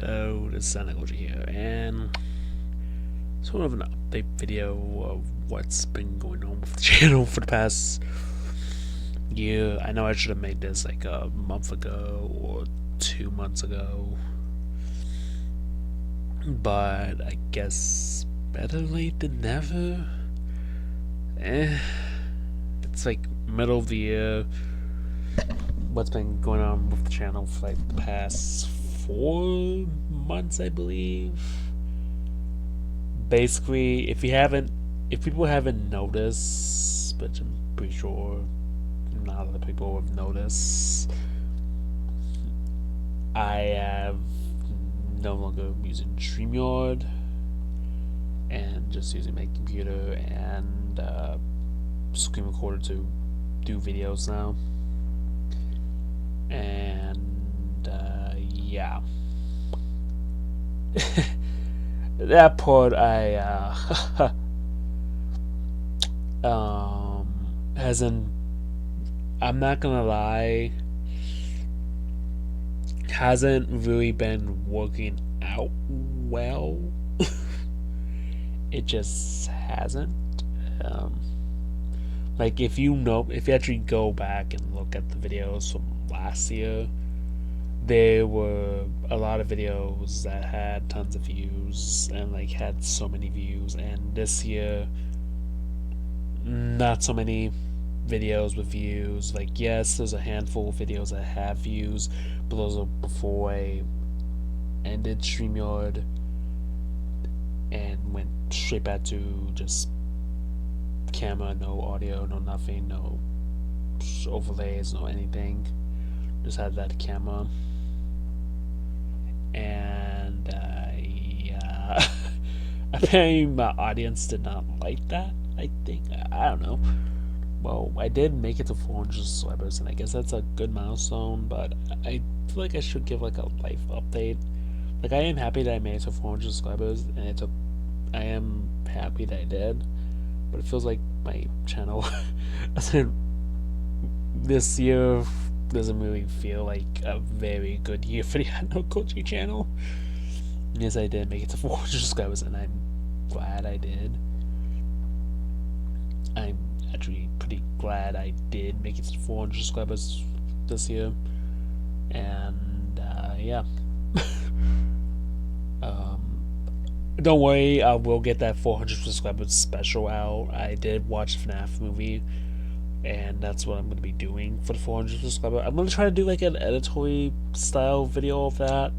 Hello, this is Santa here, and sort of an update video of what's been going on with the channel for the past year. I know I should have made this like a month ago or 2 months ago, but I guess better late than never. Eh, it's like middle of the year. What's been going on with the channel for like the past 4 months, I believe. Basically, if people haven't noticed, but I'm pretty sure not a lot of people have noticed, I have no longer using StreamYard and just using my computer and screen recorder to do videos now. And yeah. That part hasn't, I'm not gonna lie, hasn't really been working out well. It just hasn't. um like if you actually go back and look at the videos from last year, there were a lot of videos that had tons of views and like had so many views, and this year not so many videos with views. Like, yes, there's a handful of videos that have views, but those are before I ended StreamYard and went straight back to just camera, no audio, no nothing, no overlays, no anything. Just had that camera. And yeah, apparently my audience did not like that. I think, I don't know. Well, I did make it to 400 subscribers, and I guess that's a good milestone. But I feel like I should give like a life update. Like, I am happy that I made it to 400 subscribers, and I am happy that I did. But it feels like my channel this year doesn't really feel like a very good year for the Anno Kochi channel. Yes, I did make it to 400 subscribers, and I'm glad I did. I'm actually pretty glad I did make it to 400 subscribers this year. And yeah. Don't worry, I will get that 400 subscribers special out. I did watch the FNAF movie, and that's what I'm going to be doing for the 400 subscriber. I'm going to try to do like an editorial style video of that.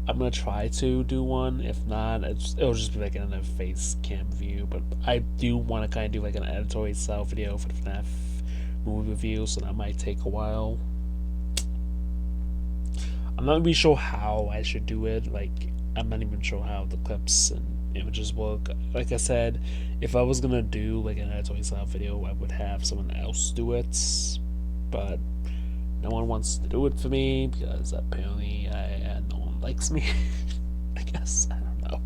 I'm going to try to do one. If not, it'll just be like another face cam view. But I do want to kind of do like an editorial style video for the FNAF movie review, so that might take a while. I'm not really sure how I should do it. Like, I'm not even sure how the clips and images work. Like I said, if I was gonna do like an editorial style video, I would have someone else do it, but no one wants to do it for me because apparently no one likes me. I guess, I don't know.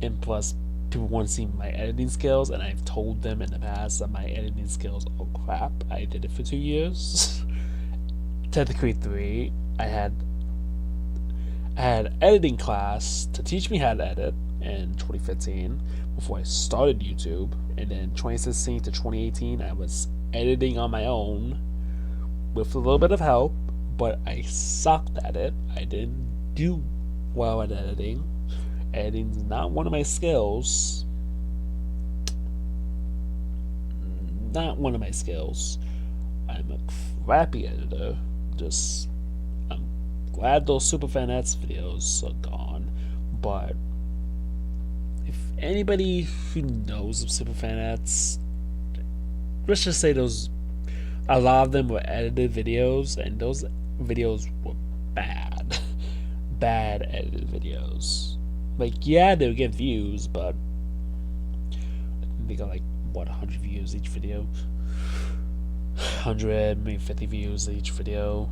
And plus, people want to see my editing skills, and I've told them in the past that my editing skills are crap. I did it for 2 years. Technically 3. I had editing class to teach me how to edit in 2015 before I started YouTube, and then 2016 to 2018 I was editing on my own with a little bit of help, but I sucked at it. I didn't do well at editing. Editing's not one of my skills. Not one of my skills. I'm a crappy editor. Just, I'm glad those Superfanettes videos are gone, but if anybody who knows of Superfanettes, let's just say a lot of them were edited videos, and those videos were bad. Bad edited videos. Like, yeah, they would get views, but they got like, what, 100 views each video? 100, maybe 50 views each video.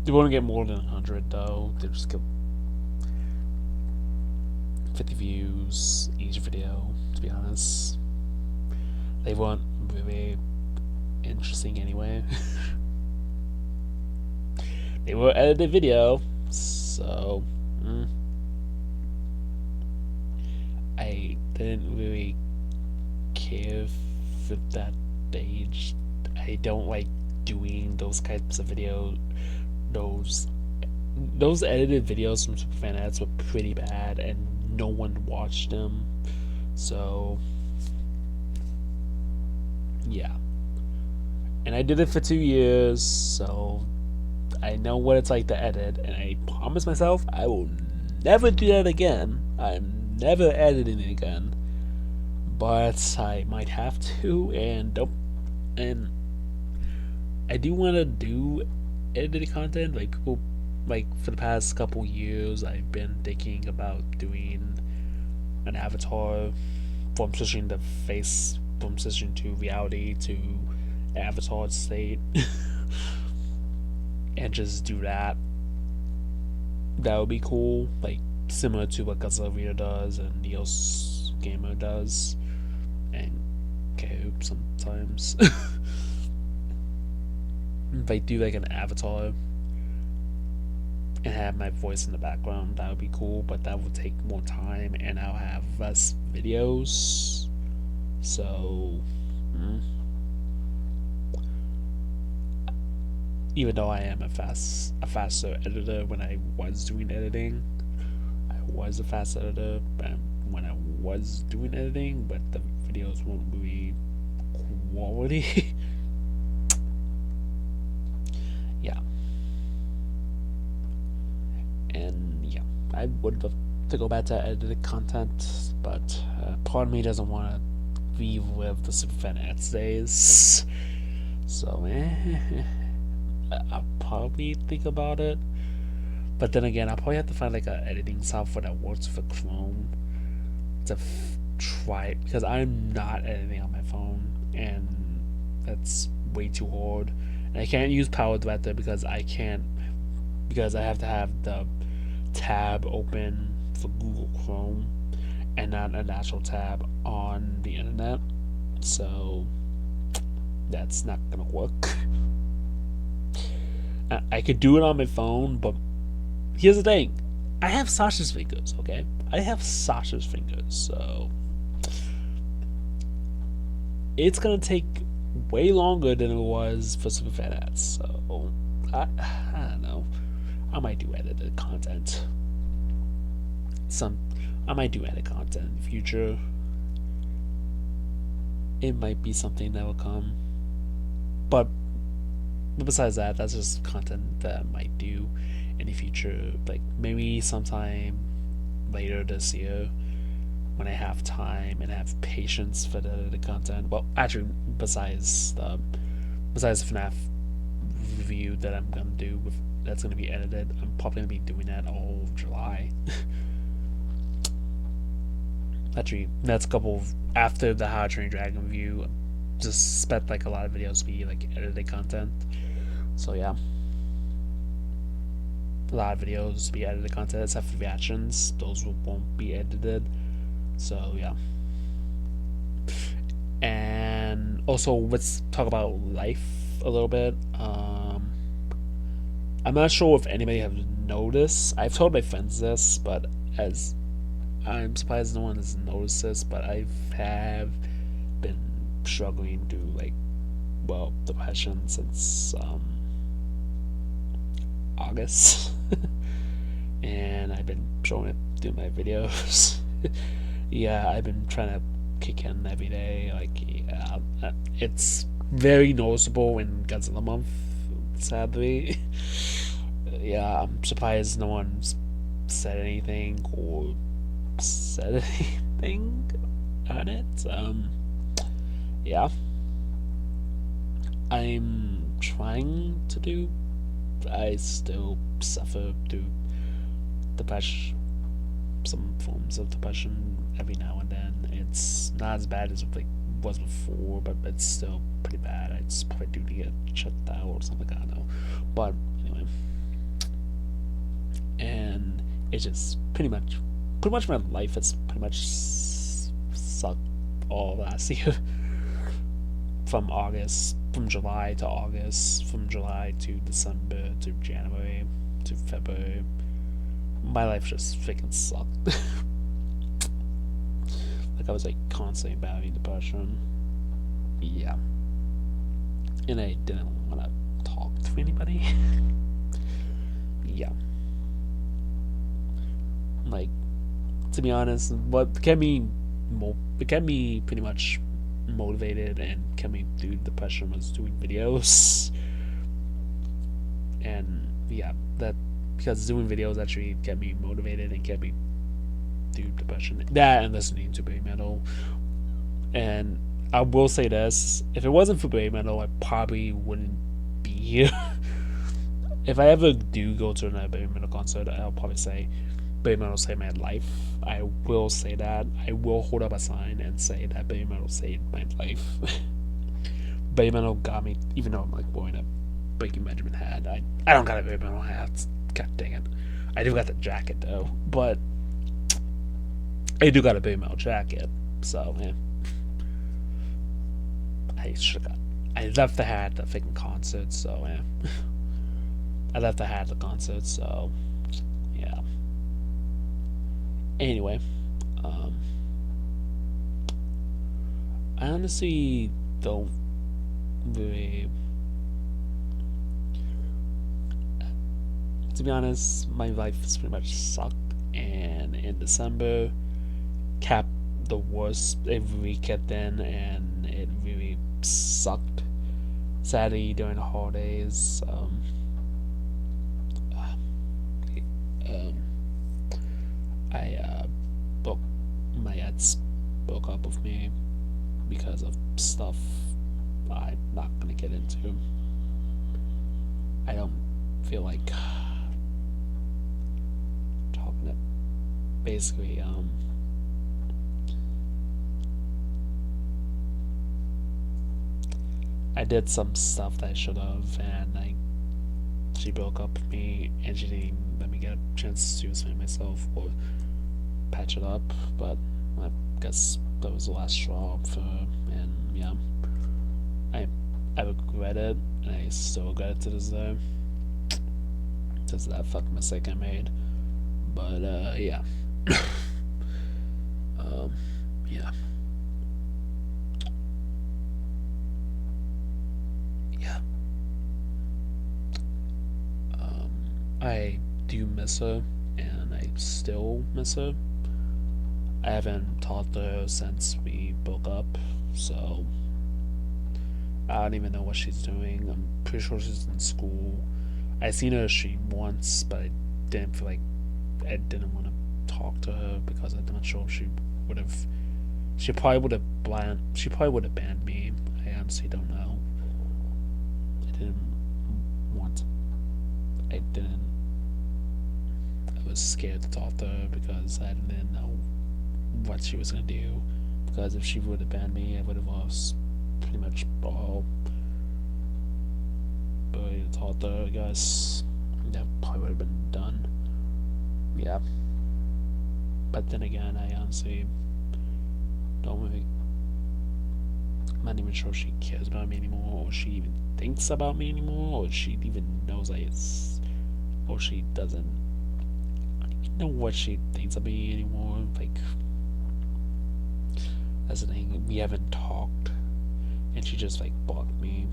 They won't get more than 100 though. They just get 50 views each video, to be honest. They weren't really interesting anyway. they were edited video, so I didn't really care for that age. I don't like doing those types of videos. Those those edited videos from Superfan ads were pretty bad, and no one watched them. So yeah, and I did it for 2 years, so I know what it's like to edit, and I promise myself I will never do that again. I'm never editing again, but I might have to, and don't. And I do want to do edited content. Like people, like for the past couple years, I've been thinking about doing an avatar from switching the face from switching to reality to avatar state, and just do that. That would be cool. Like similar to what Godzilla does and Neil's Gamer does, and Coop sometimes. If I do like an avatar and have my voice in the background, that would be cool, but that would take more time and I'll have less videos. So, even though I am a faster editor when I was doing editing, I was a fast editor when I was doing editing, but the videos won't be quality. Yeah. And yeah, I would love to go back to edited content, but part of me doesn't want to relive the Superfan ads days. So, I'll probably think about it. But then again, I'll probably have to find like an editing software that works for Chrome to try it, because I'm not editing on my phone, and that's way too hard. And I can't use Power Director because I have to have the tab open for Google Chrome and not an actual tab on the internet. So that's not gonna work. I could do it on my phone, but here's the thing. I have Sasha's fingers, okay? I have Sasha's fingers, so it's gonna take way longer than it was for Superfan ads. So I don't know. I might do edited content. I might do edit content in the future. It might be something that will come. But besides that, that's just content that I might do in the future. Like maybe sometime later this year when I have time and have patience for the content. Well, actually, besides the FNAF review that I'm gonna do that's gonna be edited, I'm probably gonna be doing that all of July. Actually, that's a couple of, after the How to Train Dragon review. Just expect like a lot of videos to be like edited content. So yeah, a lot of videos to be edited content except for reactions. Those won't be edited. So yeah. And also let's talk about life a little bit. I'm not sure if anybody has noticed. I've told my friends this, but as I'm surprised no one has noticed this, but I have been struggling to depression since August. And I've been showing it through my videos. Yeah, I've been trying to kick in every day. It's very noticeable in Godzilla month, sadly. Yeah, I'm surprised no one's said anything or said anything on it. Yeah, I'm trying to do. I still suffer through depression, some forms of depression every now and then. It's not as bad as it was before, but it's still pretty bad. I just probably do to get checked out or something. I don't know, but anyway, and it's just pretty much my life has pretty much sucked all last year from August from July to August, from July to December to January to February, my life just freaking sucked. Like I was like constantly battling depression. Yeah, and I didn't want to talk to anybody. Yeah, like to be honest, what kept me pretty much motivated and kept me through depression was doing videos. And yeah, that because doing videos actually kept me motivated and kept me through depression. That and listening to Bay Metal. And I will say this: if it wasn't for Bay Metal, I probably wouldn't be here. If I ever do go to another Bay Metal concert, I'll probably say Bay Metal saved my life. I will say that. I will hold up a sign and say that Bay Metal saved my life. Bay Metal got me, even though I'm like wearing a Breaking Benjamin hat. I don't got a Bay Metal hat. God dang it. I do got the jacket though, but I do got a Bay Metal jacket. So, yeah. I should have got. I left the hat at the freaking concert, so yeah. I left the hat at the concert, so yeah. Anyway, um, I honestly don't really. To be honest, my life has pretty much sucked, and in December, capped the worst every week kept in, and it really sucked. Sadly, during the holidays, um, I broke my ex broke up with me because of stuff I'm not gonna get into. I don't feel like talking it. Basically, I did some stuff that I should have, and she broke up with me, and she didn't let me get a chance to explain myself or patch it up. But I guess that was the last straw for her, and yeah, I I regret it, and I still regret it to this day. Because of that fucking mistake I made. But yeah, um, yeah, yeah. I do miss her, and I still miss her. I haven't talked to her since we broke up, so I don't even know what she's doing. I'm pretty sure she's in school. I seen her she once, but I didn't feel like I didn't want to talk to her because I'm not sure if she would have. She probably would have banned. She probably would have banned me. I honestly don't know. I didn't want. I didn't. I was scared to talk to her because I didn't know what she was gonna do. Because if she would have banned me, I would have lost pretty much all ability to talk to her. I guess that probably would have been done. Yeah. But then again, I honestly don't really. I'm not even sure if she cares about me anymore, or she even thinks about me anymore, or she even knows or she doesn't. I don't even know what she thinks of me anymore. Like, that's the thing. We haven't talked, and she just like blocked me.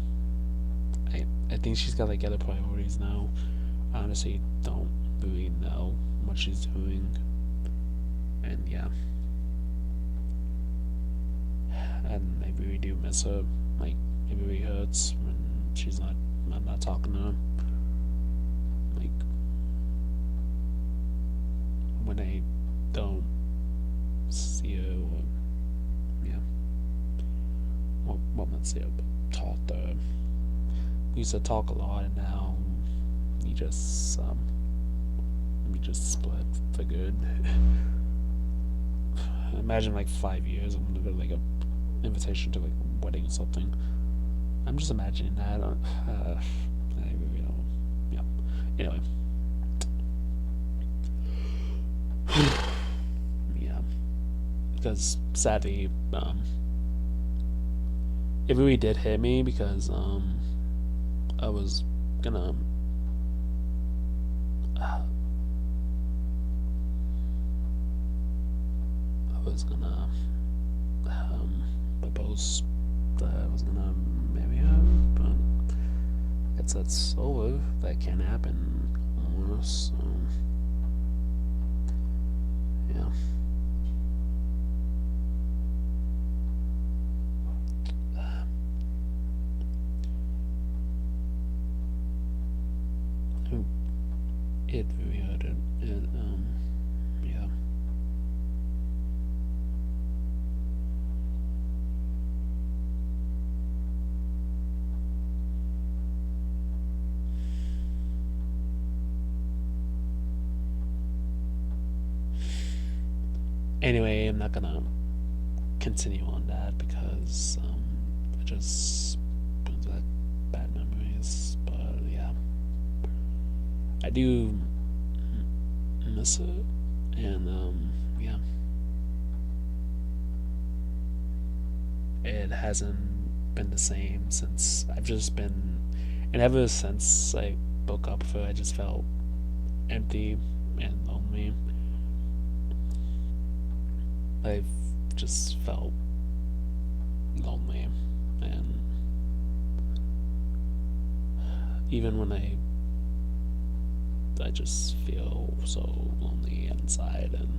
I think she's got like other priorities now. I honestly don't really know what she's doing, and yeah, and I really do miss her. Like, it really hurts when she's not. I'm not talking to her. Like, when I don't see her, or yeah, well, not see her, but talk to her. We used to talk a lot, and now we just split for good. Imagine like 5 years, I'm gonna go like a invitation to like a wedding or something. I'm just imagining that. I really don't. Yeah. Anyway. Yeah. Because sadly, it really did hit me because I was gonna uh, I was gonna propose that I was gonna marry her, but that's over. That can't happen anymore. So yeah. It really hurt. Yeah. Anyway, I'm not gonna continue on that because it just brings back bad memories. But yeah, I do miss it, and yeah, it hasn't been the same since I've just been, and ever since I broke up with her, I just felt empty and lonely. I've just felt lonely, and even when I just feel so lonely inside. And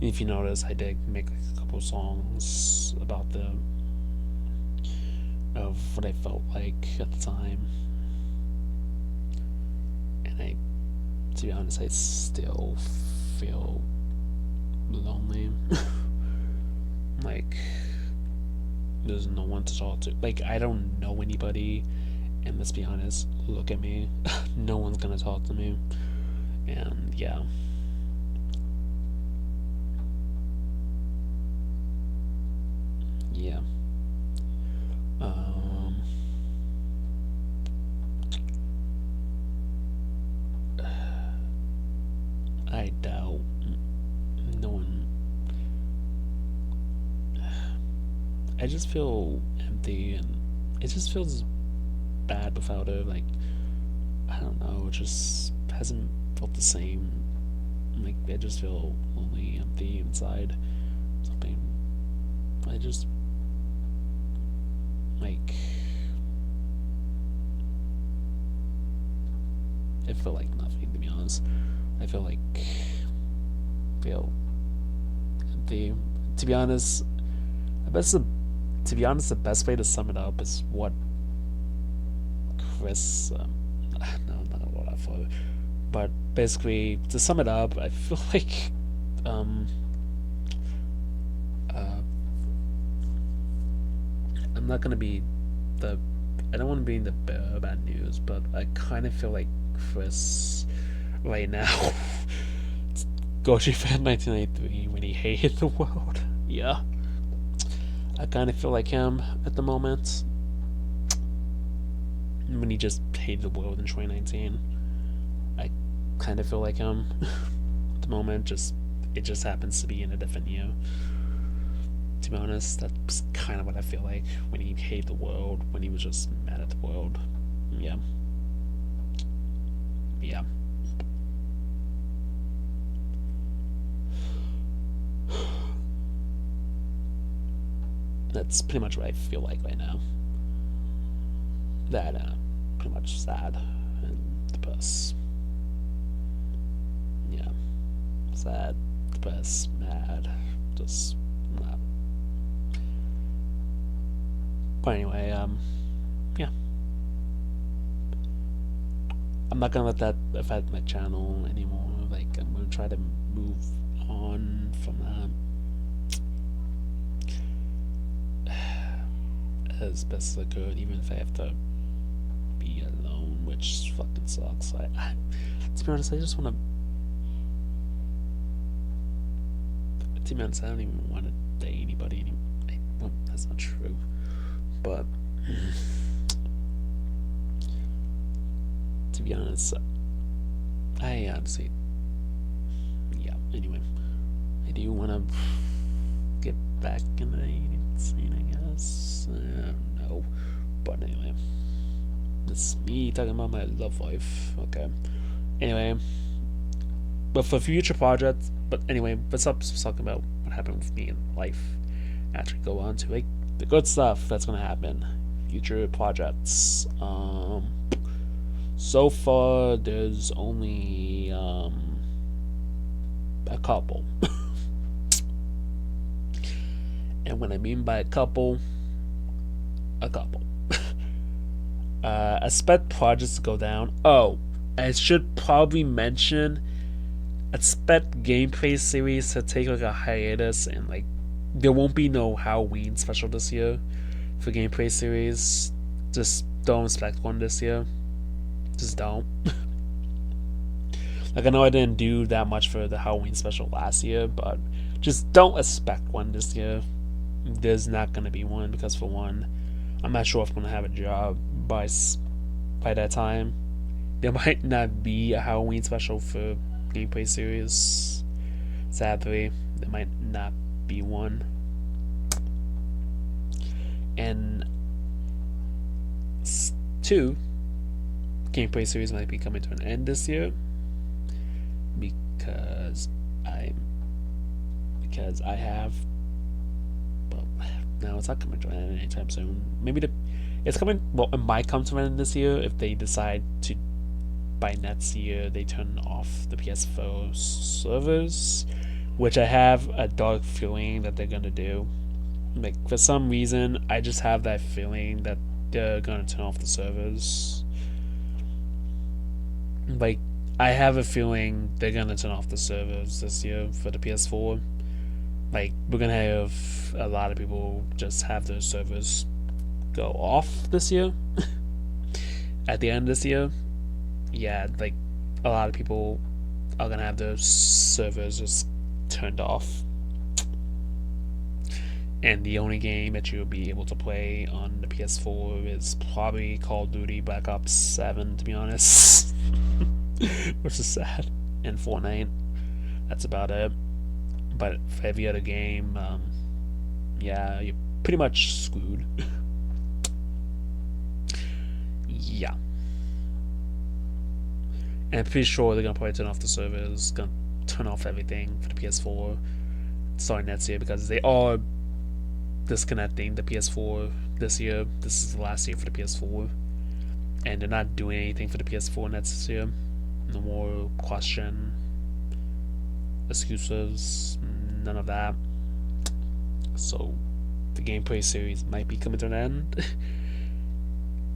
if you notice, I did make like a couple songs about the of what I felt like at the time, and to be honest, I still feel lonely. Like there's no one to talk to. Like I don't know anybody, and let's be honest, look at me. No one's gonna talk to me, and yeah. Yeah. Um, I doubt no one. I just feel empty, and it just feels bad without her. Like I don't know, it just hasn't felt the same. Like I just feel lonely, empty inside. Something. I just like. It felt like nothing, to be honest. I feel empty. To be honest, I guess the to be honest, the best way to sum it up is what Chris. No, not what I thought. But basically, to sum it up, I feel like um, uh, I'm not gonna be the. I don't want to be in the bearer of bad news, but I kind of feel like Chris right now. Goji fan 1993 when he hated the world. Yeah, I kind of feel like him at the moment when he just hated the world in 2019. I kind of feel like him at the moment. Just it just happens to be in a different year. To be honest, that's kind of what I feel like when he hated the world, when he was just mad at the world. Yeah, yeah. That's pretty much what I feel like right now. That pretty much sad and depressed. Yeah, sad, depressed, mad, just not. But anyway, yeah, I'm not gonna let that affect my channel anymore. Like I'm gonna try to move on from that as best as I could, even if I have to be alone, which fucking sucks. To be honest, I just want to be honest, I don't even want to date anybody anymore. Well, that's not true, but to be honest, I honestly, yeah. Anyway, I do want to get back in the dating scene, I guess. I don't know. But anyway, it's me talking about my love life. Okay. Anyway, but for future projects. But anyway, let's stop talking about what happened with me in life. Actually, go on to like the good stuff that's gonna happen. Future projects. So far there's only a couple. And what I mean by a couple. Expect projects to go down. Oh, I should probably mention expect gameplay series to take like a hiatus, and like there won't be no Halloween special this year for gameplay series. Just don't expect one this year. Just don't. Like I know I didn't do that much for the Halloween special last year, but just don't expect one this year. There's not gonna be one because for one, I'm not sure if I'm gonna have a job by that time. There might not be a Halloween special for gameplay series. Sadly, there might not be one. And two, gameplay series might be coming to an end this year because I have. Well, no, it's not coming to an end anytime soon. Maybe it's coming. Well, it might come to an end this year if they decide to. By next year, they turn off the PS4 servers, which I have a dark feeling that they're gonna do. Like for some reason, I just have that feeling that they're gonna turn off the servers. Like I have a feeling they're gonna turn off the servers this year for the PS4. Like we're gonna have a lot of people just have their servers go off this year. At the end of this year, yeah, like a lot of people are gonna have their servers just turned off. And the only game that you'll be able to play on the PS4 is probably Call of Duty Black Ops 7, to be honest. Which is sad. And Fortnite. That's about it. But for every other game, yeah, you're pretty much screwed. Yeah. And I'm pretty sure they're gonna probably turn off the servers, gonna turn off everything for the PS4 starting next year because they are disconnecting the PS4 this year. This is the last year for the PS4, and they're not doing anything for the PS4 next year. No more question, excuses, none of that. So the gameplay series might be coming to an end.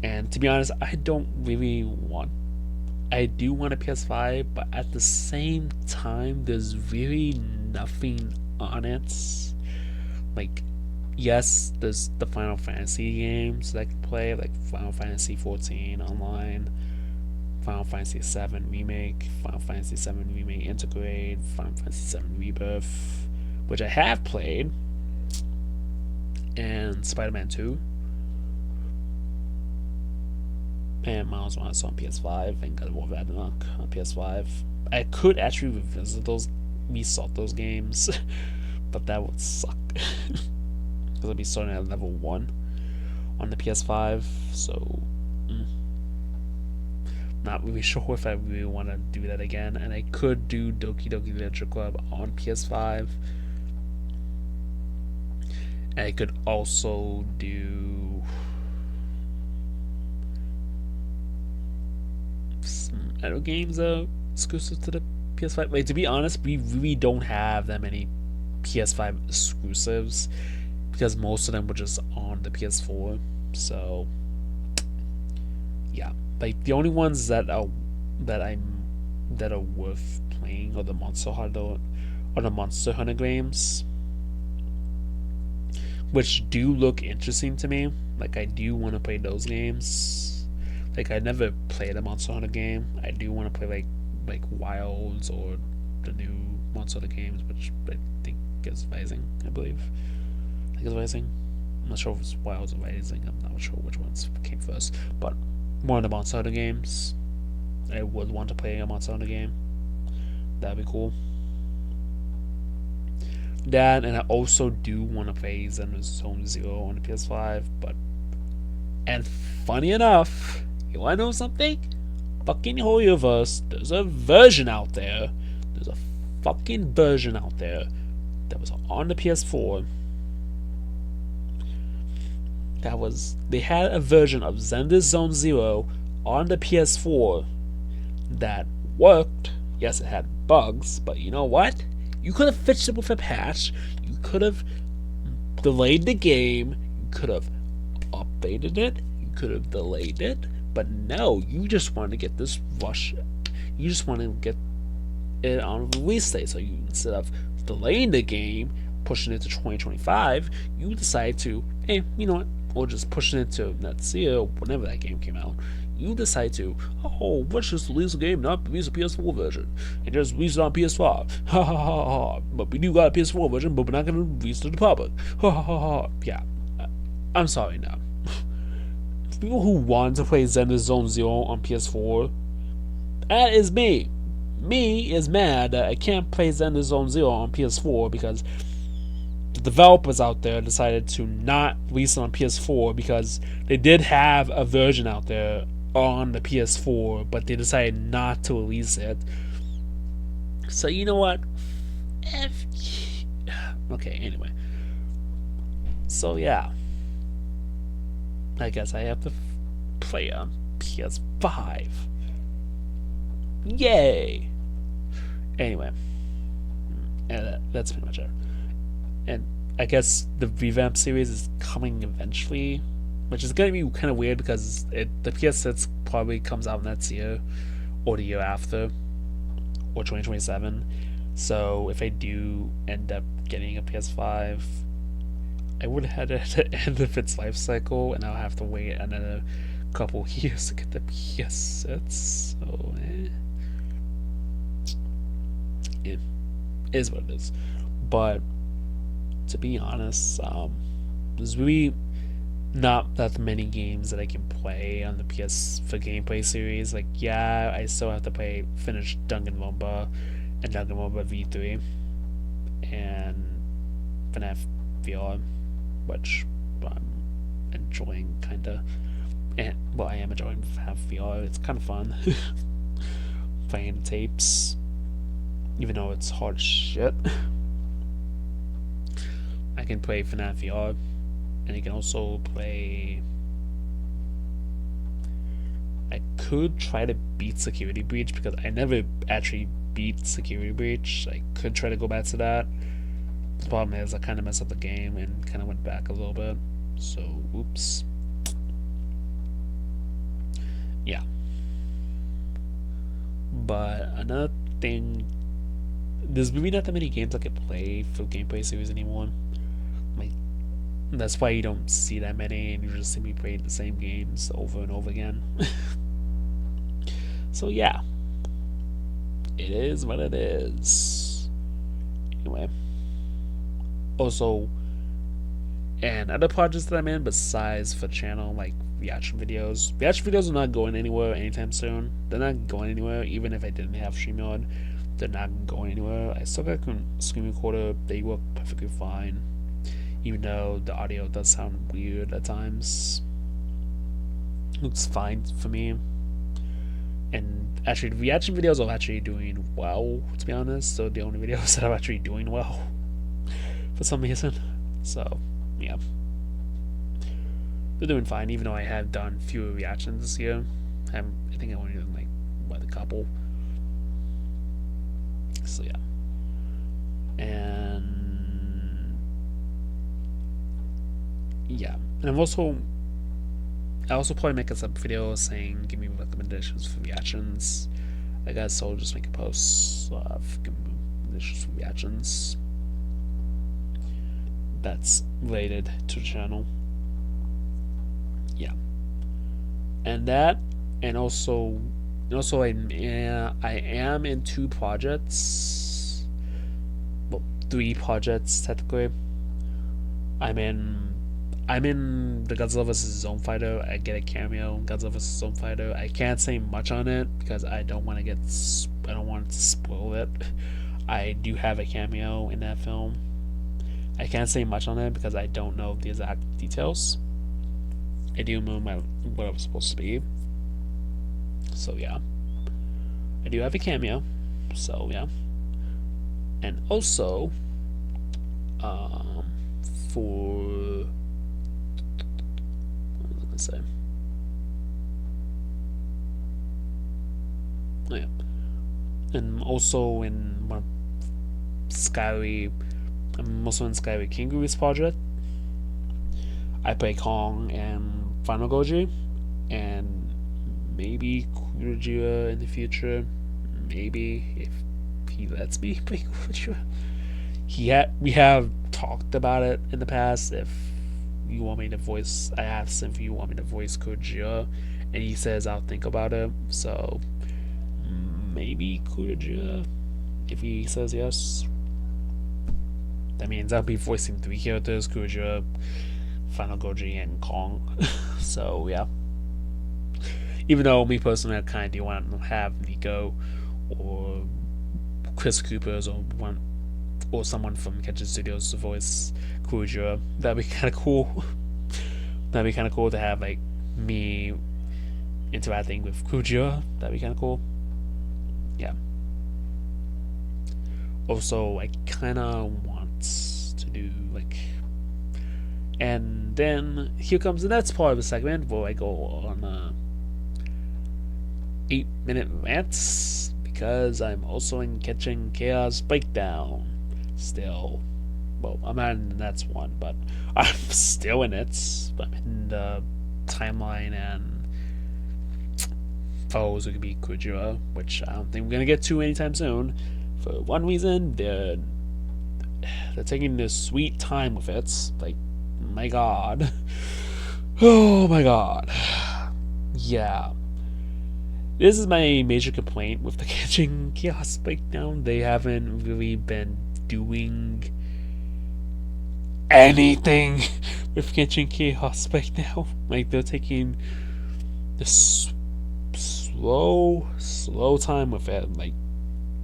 And to be honest, I don't really want. I do want a PS5, but at the same time, there's really nothing on it. Like, yes, there's the Final Fantasy games that I can play, like Final Fantasy 14 online, Final Fantasy 7 Remake, Final Fantasy 7 Remake Integrate, Final Fantasy 7 Rebirth, which I have played, and Spider-Man 2. And Miles Morales on PS5 and God of War Ragnarok on PS5. I could actually revisit those, resort those games, but that would suck. Because I'd be starting at level 1 on the PS5, so not really sure if I really want to do that again. And I could do Doki Doki Literature Club on PS5. And I could also do some other games exclusive to the PS5. Like, to be honest, we really don't have that many PS5 exclusives because most of them were just on the PS4. So yeah, like the only ones that are worth playing are the Monster Hunter games, which do look interesting to me. Like I do want to play those games. Like I never played a Monster Hunter game. I do want to play like Wilds or the new Monster Hunter games, which I think is Rising, I believe. I think it's Rising. I'm not sure if it's Wilds or Rising. I'm not sure which ones came first. But one of the Monster Hunter games, I would want to play a Monster Hunter game. That'd be cool. That, and I also do want to play Zenless Zone Zero on the PS5, but And funny enough, you wanna know something? Fucking Hoyoverse, there's a version out there. There's a fucking version out there that was on the PS4. They had a version of Zenda's Zone Zero on the PS4 that worked. Yes, it had bugs, but you know what? You could have fixed it with a patch. You could have delayed the game. You could have updated it. You could have delayed it. But no, you just want to get this rush. You just want to get it on release date. So you, instead of delaying the game, pushing it to 2025, you decide to, hey, you know what? Or just pushing it to next year, whenever that game came out. You decide to, oh, let's just release a game, not release a PS4 version, and just release it on PS5. Ha ha ha ha. But we do got a PS4 version, but we're not gonna release it to the public. Ha ha ha ha. Yeah, I'm sorry now. People who want to play Zenda's Zone Zero on PS4, that is me. Me is mad that I can't play Zenda's Zone Zero on PS4 because the developers out there decided to not release it on PS4 because they did have a version out there on the PS4, but they decided not to release it. So you know what? Okay, anyway. So yeah. I guess I have to play on PS5. Yay! Anyway. That's pretty much it. And I guess the revamp series is coming eventually, which is going to be kind of weird because the PS6 probably comes out next year or the year after or 2027. So if I do end up getting a PS5, I would have had it at the end of its life cycle, and I'll have to wait another couple years to get the PS6. So it is what it is. But to be honest, there's really not that many games that I can play on the PS for gameplay series. Like, yeah, I still have to finish Danganronpa and Danganronpa V3 and FNAF VR, which I'm enjoying kinda. And well, I am enjoying FNAF VR. It's kind of fun playing the tapes, even though it's hard as shit. I can play FNAF VR, and I can also play. I could try to beat Security Breach because I never actually beat Security Breach. I could try to go back to that. The problem is I kind of messed up the game and kind of went back a little bit. So, oops. Yeah. But another thing, there's really not that many games I can play for gameplay series anymore. Like, that's why you don't see that many, and you just see me play the same games over and over again. So yeah, it is what it is. Anyway, also, and other projects that I'm in besides for channel, like reaction videos. Reaction videos are not going anywhere anytime soon. They're not going anywhere, even if I didn't have StreamYard. They're not going anywhere. I still got a screen recorder. They work perfectly fine, even though the audio does sound weird at times. It's fine for me. And actually, reaction videos are actually doing well, to be honest. So the only videos that are actually doing well for some reason. So yeah, they're doing fine, even though I have done fewer reactions this year. I think I only done like a couple. So yeah, and yeah, and I also probably make a sub video saying give me recommendations for reactions. I guess I'll just make a post of recommendations for reactions that's related to the channel. Yeah, and that, and also I am in 2 projects. Well, 3 projects technically. I'm in the Godzilla vs. Zone Fighter. I get a cameo in Godzilla vs. Zone Fighter. I can't say much on it because I don't want to spoil it. I do have a cameo in that film. I can't say much on it because I don't know the exact details. I do remember what I was supposed to be. So yeah, I do have a cameo. So yeah, and also um, for what was I gonna say? Oh, yeah, and also in my Skyway, I'm also in Skyway Kangaroo's project. I play Kong and Final Goji, and maybe Kurojira in the future. Maybe if he lets me play Kurojira. We have talked about it in the past. If you want me to voice, I asked him if you want me to voice Kurojira, and he says I'll think about it. So maybe Kurojira, if he says yes. That means I'll be voicing 3 characters: Kurojira, Final Goji, and Kong. So yeah. Even though me personally, I kind of do want to have Nico or Chris Cooper's or someone from Kitchen Studios to voice Kurojira. That'd be kind of cool. That'd be kind of cool to have like me interacting with Kurojira. That'd be kind of cool. Yeah. Also, I kind of want to do like, and then here comes the next part of the segment where I go on 8-minute rants because I'm also in Catching Chaos Breakdown. Still, well, I'm not in the next one, but I'm still in it. I'm in the timeline and foes who could be Kujira, which I don't think we're gonna get to anytime soon. For one reason, they're taking this sweet time with it. Like, my god. Oh my god. Yeah. This is my major complaint with the Catching Chaos Breakdown. They haven't really been doing anything with Catching Chaos Breakdown. Like, they're taking this slow time with it. Like,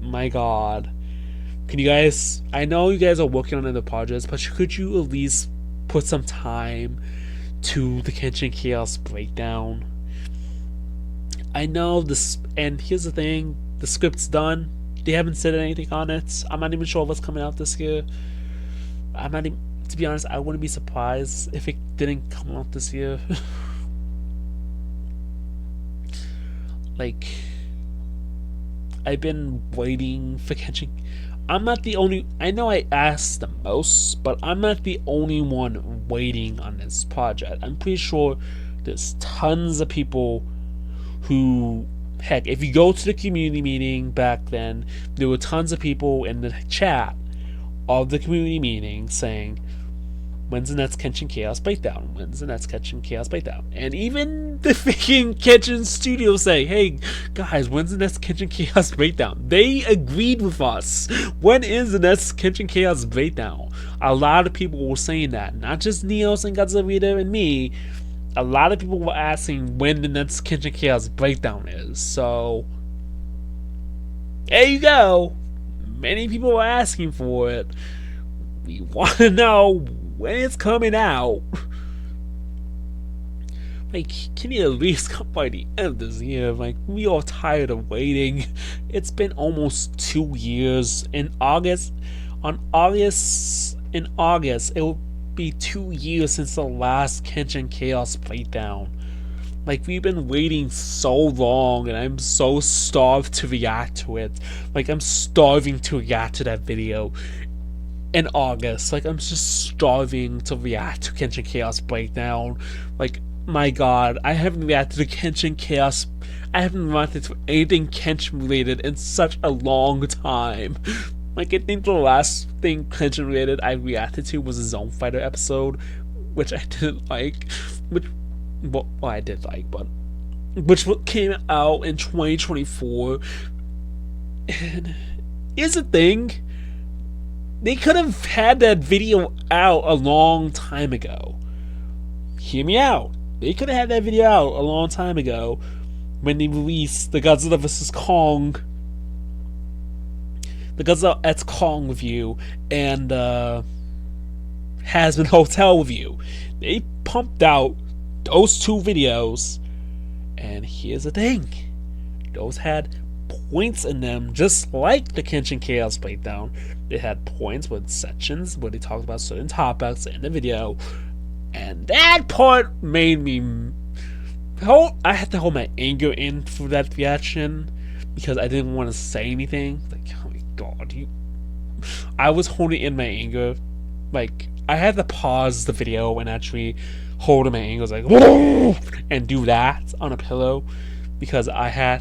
my god. Can you guys, I know you guys are working on other projects, but could you at least put some time to the Catching Chaos Breakdown? I know this, and here's the thing, the script's done. They haven't said anything on it. I'm not even sure what's coming out this year. I'm not even, to be honest, I wouldn't be surprised if it didn't come out this year. Like, I've been waiting for Catching. I'm not the only, I know I asked the most, but I'm not the only one waiting on this project. I'm pretty sure there's tons of people who, heck, if you go to the community meeting back then, there were tons of people in the chat of the community meeting saying, when's the next Catching Chaos Breakdown? When's the next Catching Chaos Breakdown? And even the freaking Kitchen Studio say, hey guys, when's the next Catching Chaos Breakdown? They agreed with us. When is the next Catching Chaos Breakdown? A lot of people were saying that, not just Neos and Godzilla and me. A lot of people were asking when the next Catching Chaos Breakdown is. So there you go. Many people were asking for it. We want to know when it's coming out. Like, can you at least come by the end of this year? Like, we are tired of waiting. It's been almost 2 years. In August, it will be 2 years since the last Catching Chaos Breakdown. Like, we've been waiting so long, and I'm so starved to react to it. Like, I'm starving to react to that video in August. Like, I'm just starving to react to Catching Chaos Breakdown. Like, my god, I haven't reacted to Catching Chaos. I haven't reacted to anything Kenshin related in such a long time. Like, I think the last thing Kenshin related I reacted to was a Zone Fighter episode, which I didn't like. Well, I did like, but which came out in 2024. And here's the thing. They could have had that video out a long time ago. Hear me out. They could have had that video out a long time ago when they released the Godzilla vs. Kong, the Godzilla x Kong review, and Has Been Hotel review. They pumped out those two videos, and here's the thing. Those had points in them, just like the Kenshin Chaos Breakdown. They had points with sections where they talked about certain topics in the video, and that part made me I had to hold my anger in for that reaction because I didn't want to say anything. Like, oh my god, I was holding in my anger. Like, I had to pause the video and actually hold in my anger, like, whoa! And do that on a pillow because I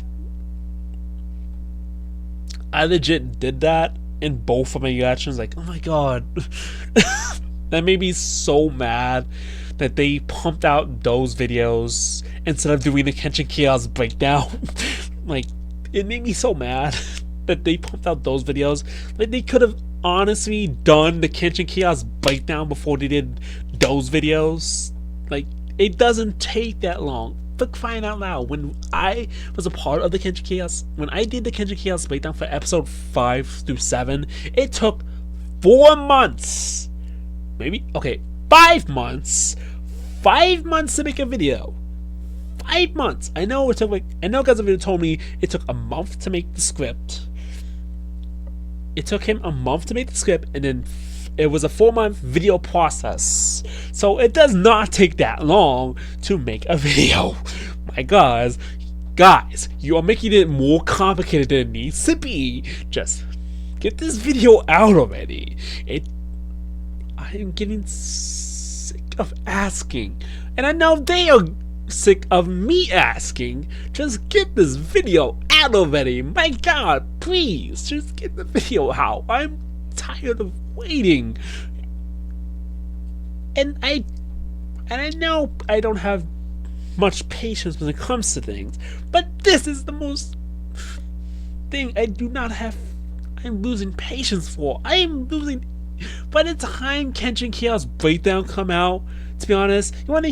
legit did that in both of my reactions. Like, oh my god, that made me so mad that they pumped out those videos instead of doing the Kenshin Chaos Breakdown. Like, it made me so mad that they pumped out those videos. Like, they could have honestly done the Kenshin Chaos Breakdown before they did those videos. Like, it doesn't take that long. For crying out loud, when I was a part of the Kenshin Chaos, when I did the Kenshin Chaos Breakdown for episode 5 through 7, it took 4 months. Maybe, okay, 5 months. 5 months to make a video. 5 months. I know Godzilla told me it took a month to make the script. It took him a month to make the script, and then it was a 4-month video process. So it does not take that long to make a video. My guys, you are making it more complicated than it needs to be. Just get this video out already. I am getting sick of asking, and I know they are sick of me asking. Just get this video out already. My god, please, just get the video out. I'm tired of waiting. And I know I don't have much patience when it comes to things, but this is the most thing I do not have. I'm losing patience for. By the time Kenshin Chaos Breakdown come out, to be honest, you want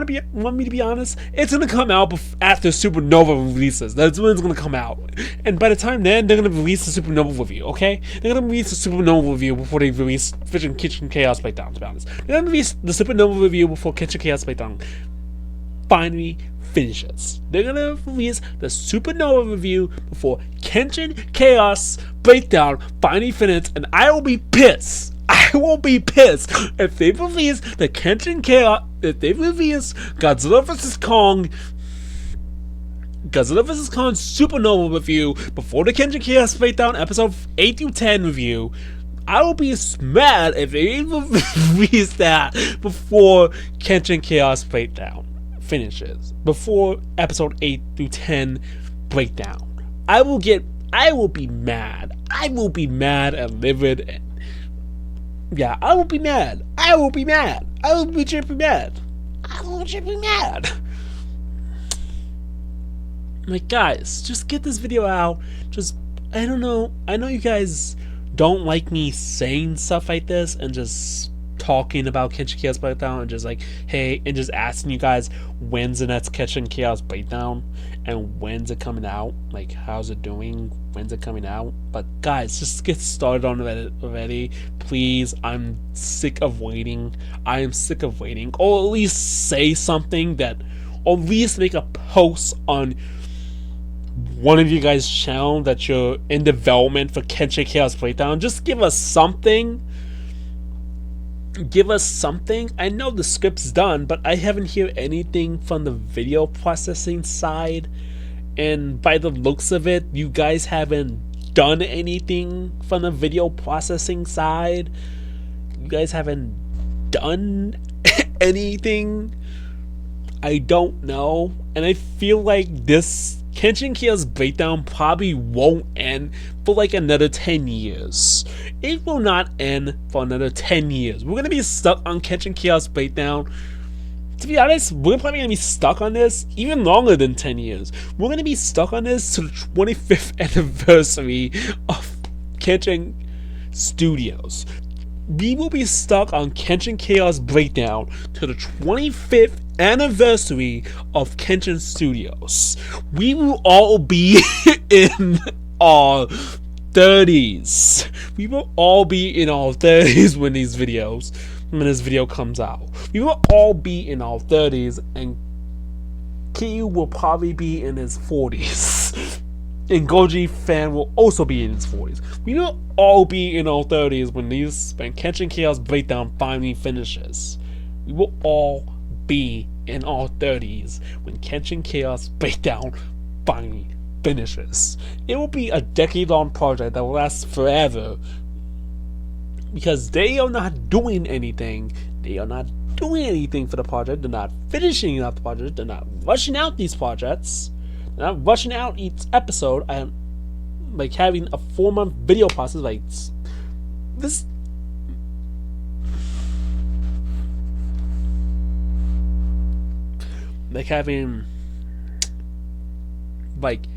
me to be honest? It's gonna come out after Supernova releases. That's when it's gonna come out. And by the time then, they're gonna release the Supernova review. Okay, they're gonna release the Supernova review before they release Kenshin Chaos Breakdown. To be honest, they're gonna release the Supernova review before Kenshin Chaos Breakdown finally finishes. They're gonna release the Supernova review before Kenshin Chaos Breakdown finally finishes, and I will be pissed. I will be pissed if they release the Kenshin Chaos, if they release Godzilla vs. Kong Supernova review before the Kenshin Chaos Breakdown episode 8 through 10 review. I will be mad if they release that before Kenshin Chaos Breakdown finishes, before episode 8 through 10 breakdown. I will be mad. I will be mad and livid. Yeah, I will be mad. I will be legit mad. Like, guys, just get this video out. I don't know. I know you guys don't like me saying stuff like this and just talking about Kenshin Chaos Breakdown and just like, hey, and just asking you guys when's the next Kenshin Chaos Breakdown and when's it coming out, like how's it doing, when's it coming out. But guys, just get started on it already, please. I'm sick of waiting. I am sick of waiting. Or at least say something or at least make a post on one of you guys' channel that you're in development for Kenshin Chaos Breakdown. Just give us something. I know the script's done, but I haven't heard anything from the video processing side, and by the looks of it, you guys haven't done anything from the video processing side. You guys haven't done anything. I don't know, and I feel like this Kenshin Chaos Breakdown probably won't end for like another 10 years. It will not end for another 10 years. We're gonna be stuck on Kenshin Chaos Breakdown. To be honest, we're probably gonna be stuck on this even longer than 10 years. We're gonna be stuck on this to the 25th anniversary of Kenshin Studios. We will be stuck on Kenshin Chaos Breakdown to the 25th anniversary of Kenshin Studios. We will all be in our 30s. We will all be in our 30s when these videos. when this video comes out. We will all be in our 30s, and Kyu will probably be in his 40s. And Goji fan will also be in his 40s. We will all be in our 30s when Kenshin Chaos Breakdown finally finishes. We will all be in our 30s when Kenshin Chaos Breakdown finally finishes. It will be a decade-long project that will last forever, because they are not doing anything. They are not doing anything for the project. They're not finishing out the project. They're not rushing out these projects. They're not rushing out each episode and like having a 4-month video process. Like this. Like having like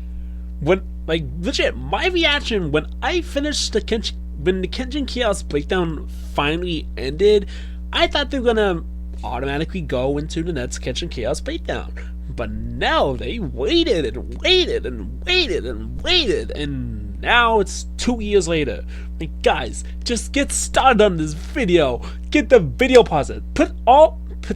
legit, my reaction when I finished when the Kenshin Chaos Breakdown finally ended, I thought they were gonna automatically go into the next Kenshin Chaos Breakdown. But now they waited and waited and waited and waited, and now it's 2 years later. Like, guys, just get started on this video. Get the video process. Put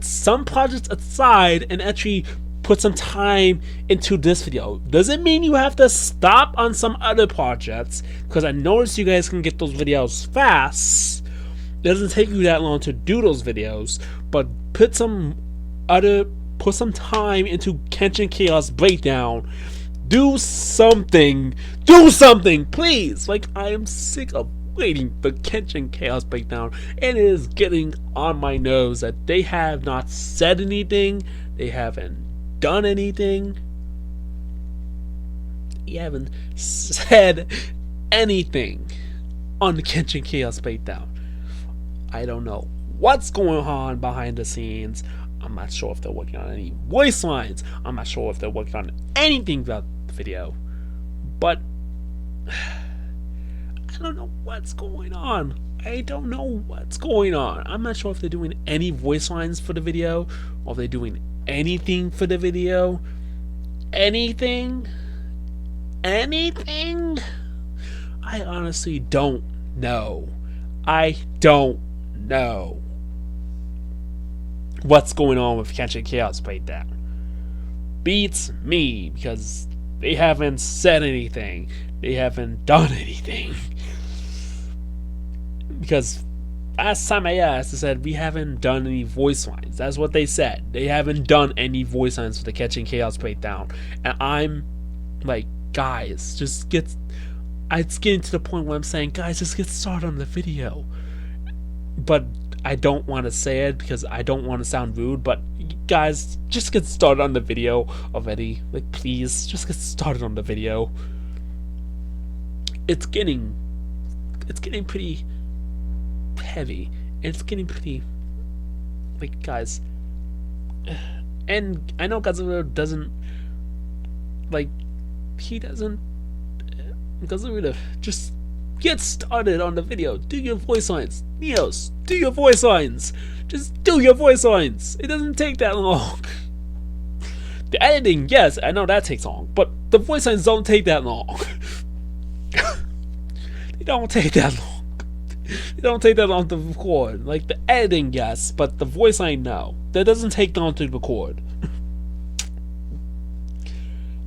some projects aside and actually put some time into this video. Doesn't mean you have to stop on some other projects, because I noticed you guys can get those videos fast. It doesn't take you that long to do those videos, but put some time into Kenshin Chaos Breakdown. Do something, please. Like, I am sick of waiting for Kenshin Chaos Breakdown, and it is getting on my nerves that they have not said anything. They haven't done anything. You haven't said anything on the Kenshin Chaos Breakdown. I don't know what's going on behind the scenes. I'm not sure if they're working on any voice lines. I'm not sure if they're working on anything about the video. But I don't know what's going on. I don't know what's going on. I'm not sure if they're doing any voice lines for the video, or if they're doing anything for the video. Anything? I honestly don't know. I don't know what's going on with Kenshin Chaos Breakdown. Beats me, because they haven't said anything. They haven't done anything. Because last time I asked, they said we haven't done any voice lines. That's what they said. They haven't done any voice lines for the Kenshin Chaos Breakdown. And I'm like, guys, it's getting to the point where I'm saying, guys, just get started on the video. But I don't want to say it because I don't want to sound rude, but guys, just get started on the video already. Like, please, just get started on the video. It's getting pretty heavy. It's getting pretty, like, guys. And I know Godzilla doesn't, like, Godzilla, just get started on the video. Do your voice lines. Neos, do your voice lines. Just do your voice lines. It doesn't take that long. The editing, yes, I know that takes long, but the voice lines don't take that long. They don't take that long. They don't take that long to record. Like, the editing, yes, but the voice line, no. That doesn't take long to record.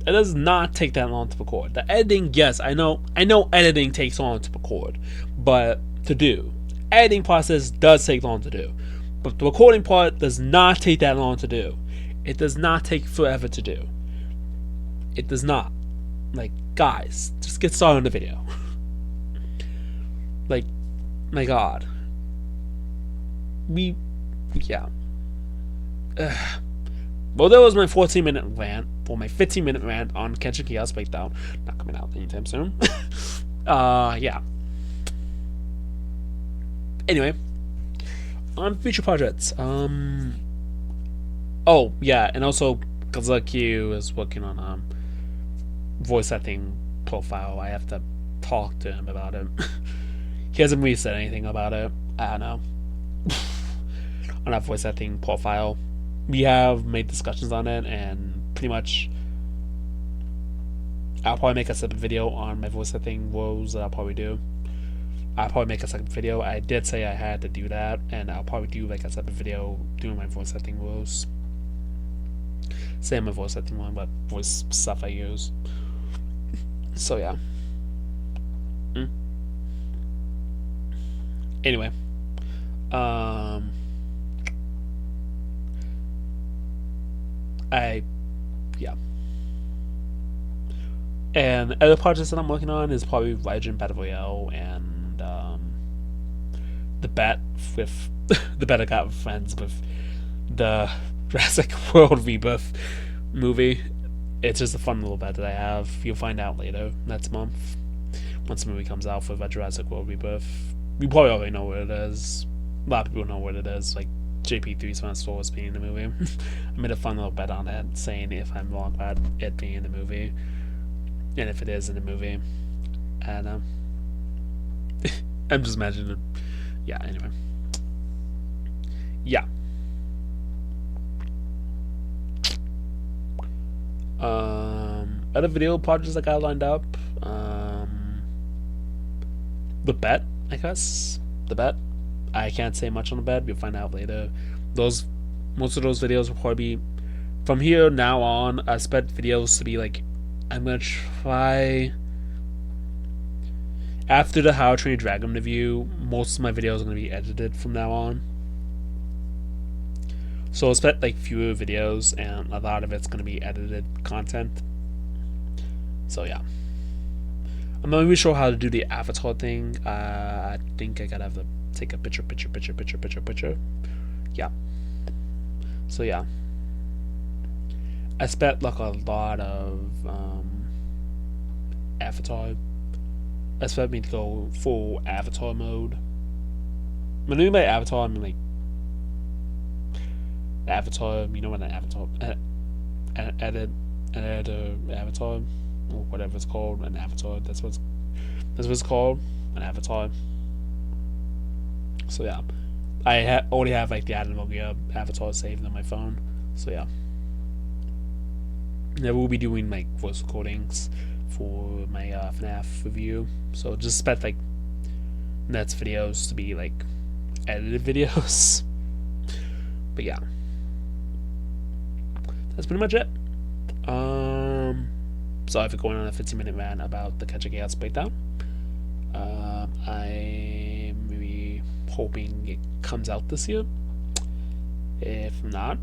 It does not take that long to record. The editing, yes, I know editing takes long to record, but to do. Editing process does take long to do. But the recording part does not take that long to do. It does not take forever to do. It does not. Like, guys, just get started on the video. Like, my god. Yeah. Well, that was my 14-minute rant, or my 15-minute rant on Kenshin Chaos Breakdown. Not coming out anytime soon. Yeah. Anyway, on future projects. Oh yeah, and also Godzilla Q is working on voice acting profile. I have to talk to him about it. He hasn't really said anything about it. I don't know. On that voice acting profile, we have made discussions on it, and pretty much I'll probably make a separate video on my voice acting woes that I'll probably do. I'll probably make a second video. I did say I had to do that, and I'll probably do like a separate video doing my voice acting rules. Same my voice acting one, but voice stuff I use. So yeah. Anyway, yeah. And other projects that I'm working on is probably Legend Battle Royale and the bet with the bet I got with friends with the Jurassic World Rebirth movie. It's just a fun little bet that I have. You'll find out later next month once the movie comes out for Jurassic World Rebirth. You probably already know what it is. A lot of people know what it is. Like JP3's fan stores being in the movie. I made a fun little bet on it, saying if I'm wrong about it being in the movie, and if it is in the movie, and I'm just imagining it. Yeah. Anyway. Yeah. Other video projects I got lined up. The bet, I guess. The bet. I can't say much on the bet. You'll find out later. Most of those videos will probably be from here now on. I expect videos to be like, I'm gonna try after the How to Train Your Dragon review. Most of my videos are gonna be edited from now on. So expect like fewer videos, and a lot of it's gonna be edited content. So yeah, I'm not even sure how to do the avatar thing. I think I gotta have to take a picture. Yeah. So yeah, I spent like a lot of avatar. I expect me to go full avatar mode. When I mean by avatar, I mean like avatar. You know what an avatar? Editor avatar, or whatever it's called, an avatar. That's what it's called, an avatar. So yeah, I already have like the Animalia avatar saved on my phone. So yeah, I will be doing like voice recordings for my FNAF review. So just expect like next videos to be like edited videos. But yeah, that's pretty much it. Sorry for going on a 15-minute rant about the Catch a Chaos breakdown. I'm maybe hoping it comes out this year. If not,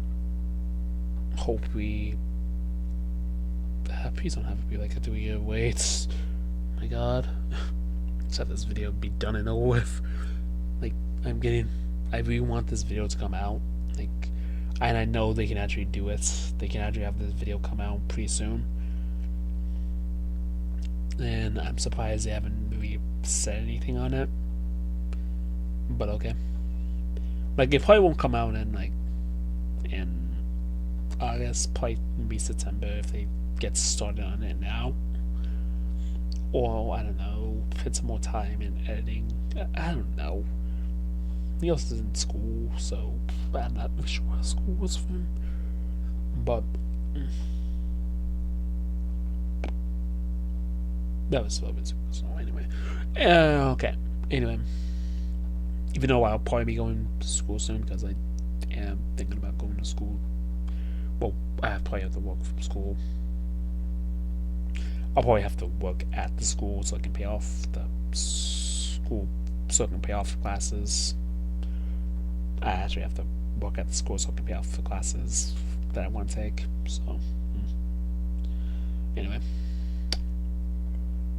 hope we. Please don't have to be like a 2-year wait. My God, just have this video be done and over with. Like I really want this video to come out. Like, and I know they can actually do it. They can actually have this video come out pretty soon. And I'm surprised they haven't really said anything on it. But okay. Like it probably won't come out in August, probably maybe September if they get started on it now. Or I don't know, put some more time in editing. I don't know. He also is in school, so I'm not really sure how school was for him. But that was so anyway. Okay. Anyway, even though I'll probably be going to school soon because I am thinking about going to school. Well, I probably have to work from school. I'll probably have to work at the school so I can pay off the school, so I can pay off classes. I actually have to work at the school so I can pay off the classes that I want to take. So, anyway.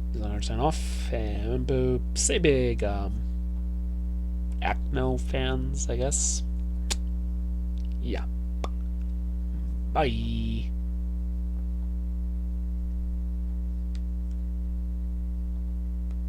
This is another turn off. And remember, stay big, Acno fans, I guess. Yeah. Bye.